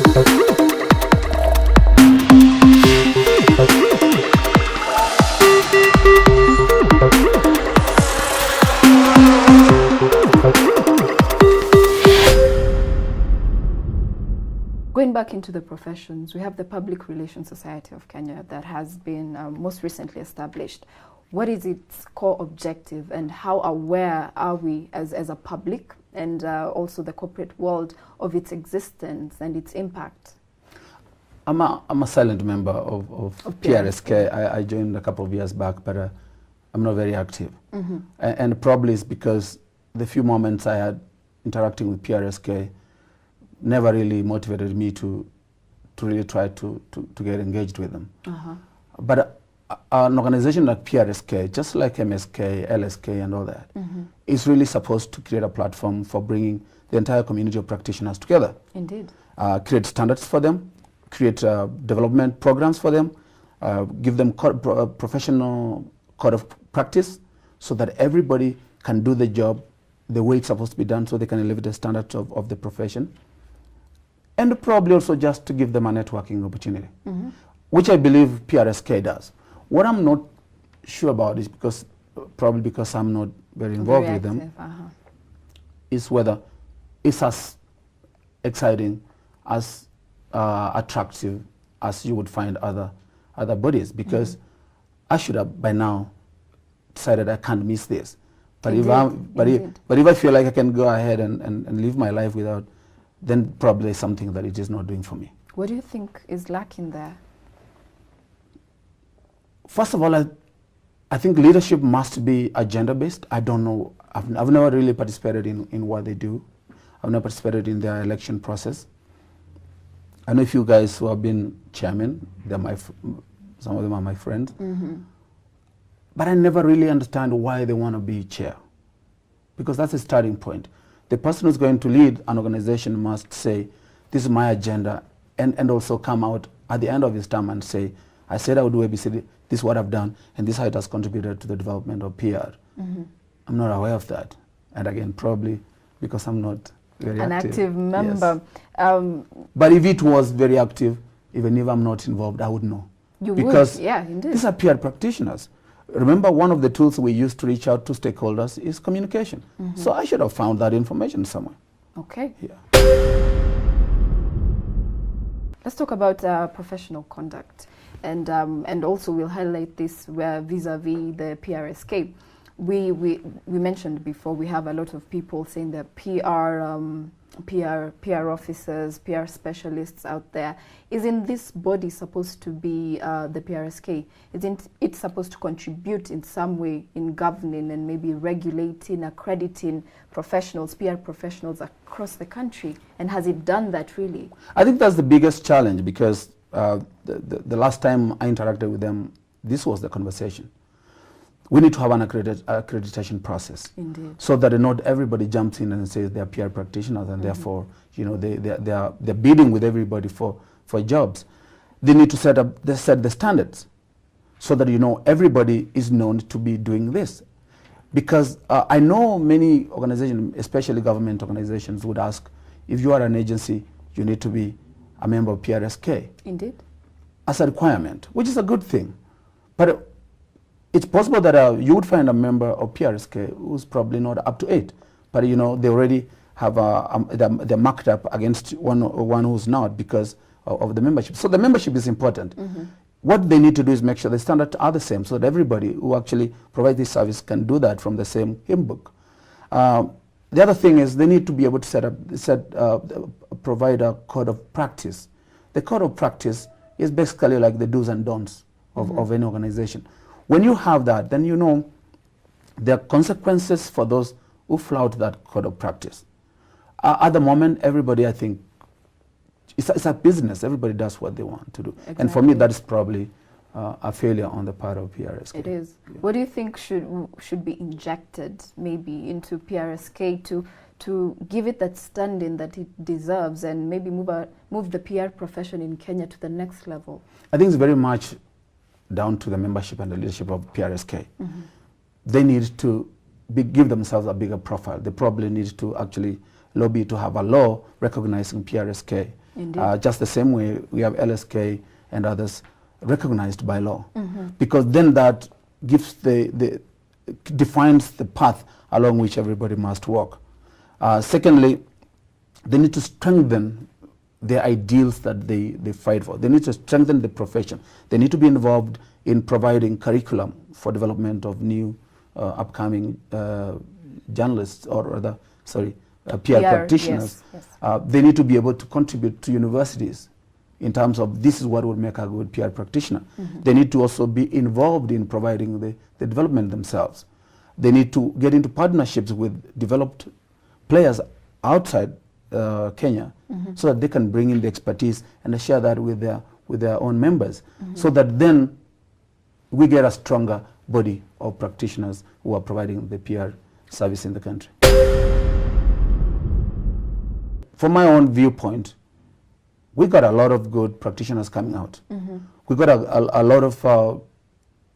Going back into the professions, we have the Public Relations Society of Kenya that has been most recently established. What is its core objective, and how aware are we as a public and also the corporate world of its existence and its impact? I'm a silent member of PRSK. I joined a couple of years back, but I'm not very active. And probably it's because the few moments I had interacting with PRSK never really motivated me to really try to get engaged with them. But an organization like PRSK, just like MSK, LSK and all that, is really supposed to create a platform for bringing the entire community of practitioners together. Indeed. Create standards for them, create development programs for them, give them professional code of practice so that everybody can do the job the way it's supposed to be done, so they can elevate the standards of the profession. And probably also just to give them a networking opportunity, which I believe PRSK does. What I'm not sure about is probably because I'm not very involved with them, is whether it's as exciting, as attractive as you would find other bodies. Because I should have by now decided I can't miss this. But if I feel like I can go ahead and live my life without, then probably something that it is not doing for me. What do you think is lacking there? First of all, I think leadership must be agenda-based. I don't know. I've never really participated in what they do. I've never participated in their election process. I know a few guys who have been chairman. Some of them are my friends. But I never really understand why they want to be chair, because that's a starting point. The person who's going to lead an organization must say, this is my agenda, and also come out at the end of his term and say, I said I would do ABCD, this is what I've done, and this is how it has contributed to the development of PR. I'm not aware of that. And again, probably because I'm not very active. An active member. Yes. But if it was very active, even if I'm not involved, I would know. You because would, yeah, indeed. These are PR practitioners. Remember, one of the tools we use to reach out to stakeholders is communication. So I should have found that information somewhere. Okay. Yeah. Let's talk about professional conduct, and also we'll highlight this vis-a-vis the PRSK. We mentioned before, we have a lot of people saying that PR officers, PR specialists out there. Isn't this body supposed to be the PRSK? Isn't it supposed to contribute in some way in governing and maybe regulating, accrediting professionals, PR professionals across the country? And has it done that really? I think that's the biggest challenge, because the last time I interacted with them, this was the conversation. We need to have an accreditation process. Indeed. So that not everybody jumps in and says they're PR practitioners, and therefore, you know, they're bidding with everybody for jobs. They need to set the standards so that, you know, everybody is known to be doing this. Because I know many organizations, especially government organizations, would ask, if you are an agency, you need to be a member of PRSK. Indeed. As a requirement, which is a good thing. But it's possible that you would find a member of PRSK who's probably not up to 8, but you know, they already have they're marked up against one who's not because of the membership. So the membership is important. What they need to do is make sure the standards are the same, so that everybody who actually provides this service can do that from the same hymn book. The other thing is they need to be able to provide a code of practice. The code of practice is basically like the do's and don'ts of any organization. When you have that, then you know there are consequences for those who flout that code of practice. At the moment, everybody, I think, it's a business. Everybody does what they want to do. Exactly. And for me, that is probably a failure on the part of PRSK. It is. Yeah. What do you think should be injected maybe into PRSK to give it that standing that it deserves, and maybe move the PR profession in Kenya to the next level? I think it's very much down to the membership and the leadership of PRSK. They need to give themselves a bigger profile. They probably need to actually lobby to have a law recognizing PRSK Indeed. Just the same way we have LSK and others recognized by law. Because then that gives defines the path along which everybody must walk. Secondly, they need to strengthen the ideals that they fight for. They need to strengthen the profession. They need to be involved in providing curriculum for development of new upcoming journalists, or rather, PR practitioners. Yes, yes. They need to be able to contribute to universities in terms of this is what would make a good PR practitioner. They need to also be involved in providing the development themselves. They need to get into partnerships with developed players outside Kenya, so that they can bring in the expertise and share that with their own members, so that then we get a stronger body of practitioners who are providing the PR service in the country. From my own viewpoint, we got a lot of good practitioners coming out. We got a lot of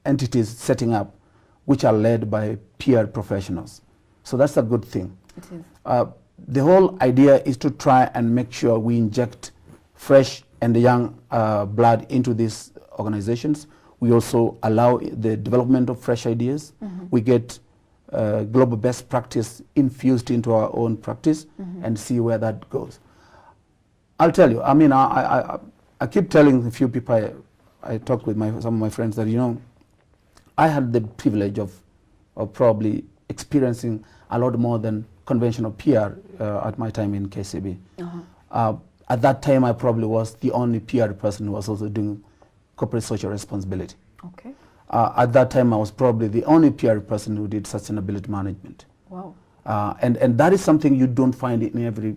entities setting up which are led by PR professionals. So that's a good thing. It is. The whole idea is to try and make sure we inject fresh and young blood into these organizations. We also allow the development of fresh ideas. We get global best practice infused into our own practice and see where that goes. I'll tell you, I mean, I keep telling a few people I talk with some of my friends that, you know, I had the privilege of probably experiencing a lot more than conventional PR at my time in KCB. At that time, I probably was the only PR person who was also doing corporate social responsibility. Okay. At that time, I was probably the only PR person who did sustainability management. Wow. And that is something you don't find in every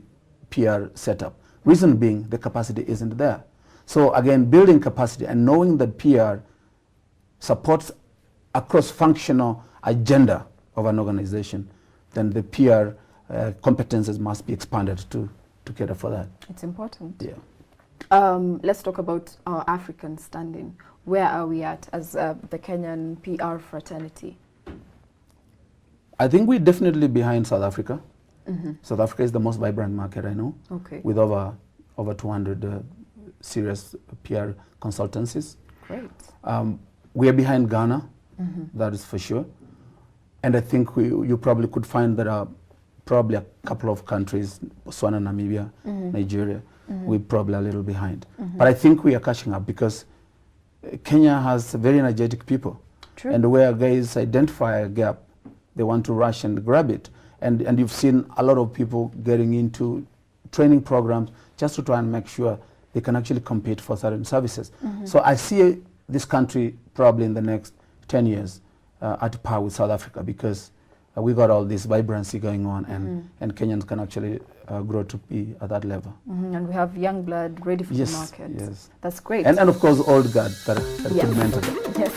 PR setup. Reason being, the capacity isn't there. So again, building capacity and knowing that PR supports a cross-functional agenda of an organization, then the PR competences must be expanded to cater for that. It's important. Yeah. Let's talk about our African standing. Where are we at as the Kenyan PR fraternity? I think we're definitely behind South Africa. South Africa is the most vibrant market I know, with over 200 serious PR consultancies. Great. We are behind Ghana, that is for sure. And I think you probably could find there are probably a couple of countries, Botswana, Namibia, Nigeria, we're probably a little behind. But I think we are catching up because Kenya has very energetic people. True. And where guys identify a gap, they want to rush and grab it. And you've seen a lot of people getting into training programs just to try and make sure they can actually compete for certain services. So I see this country probably in the next 10 years at par with South Africa, because we got all this vibrancy going on, and Kenyans can actually grow to be at that level. And we have young blood ready for the market. Yes. That's great. And of course, old guard that could mentor them. Yes.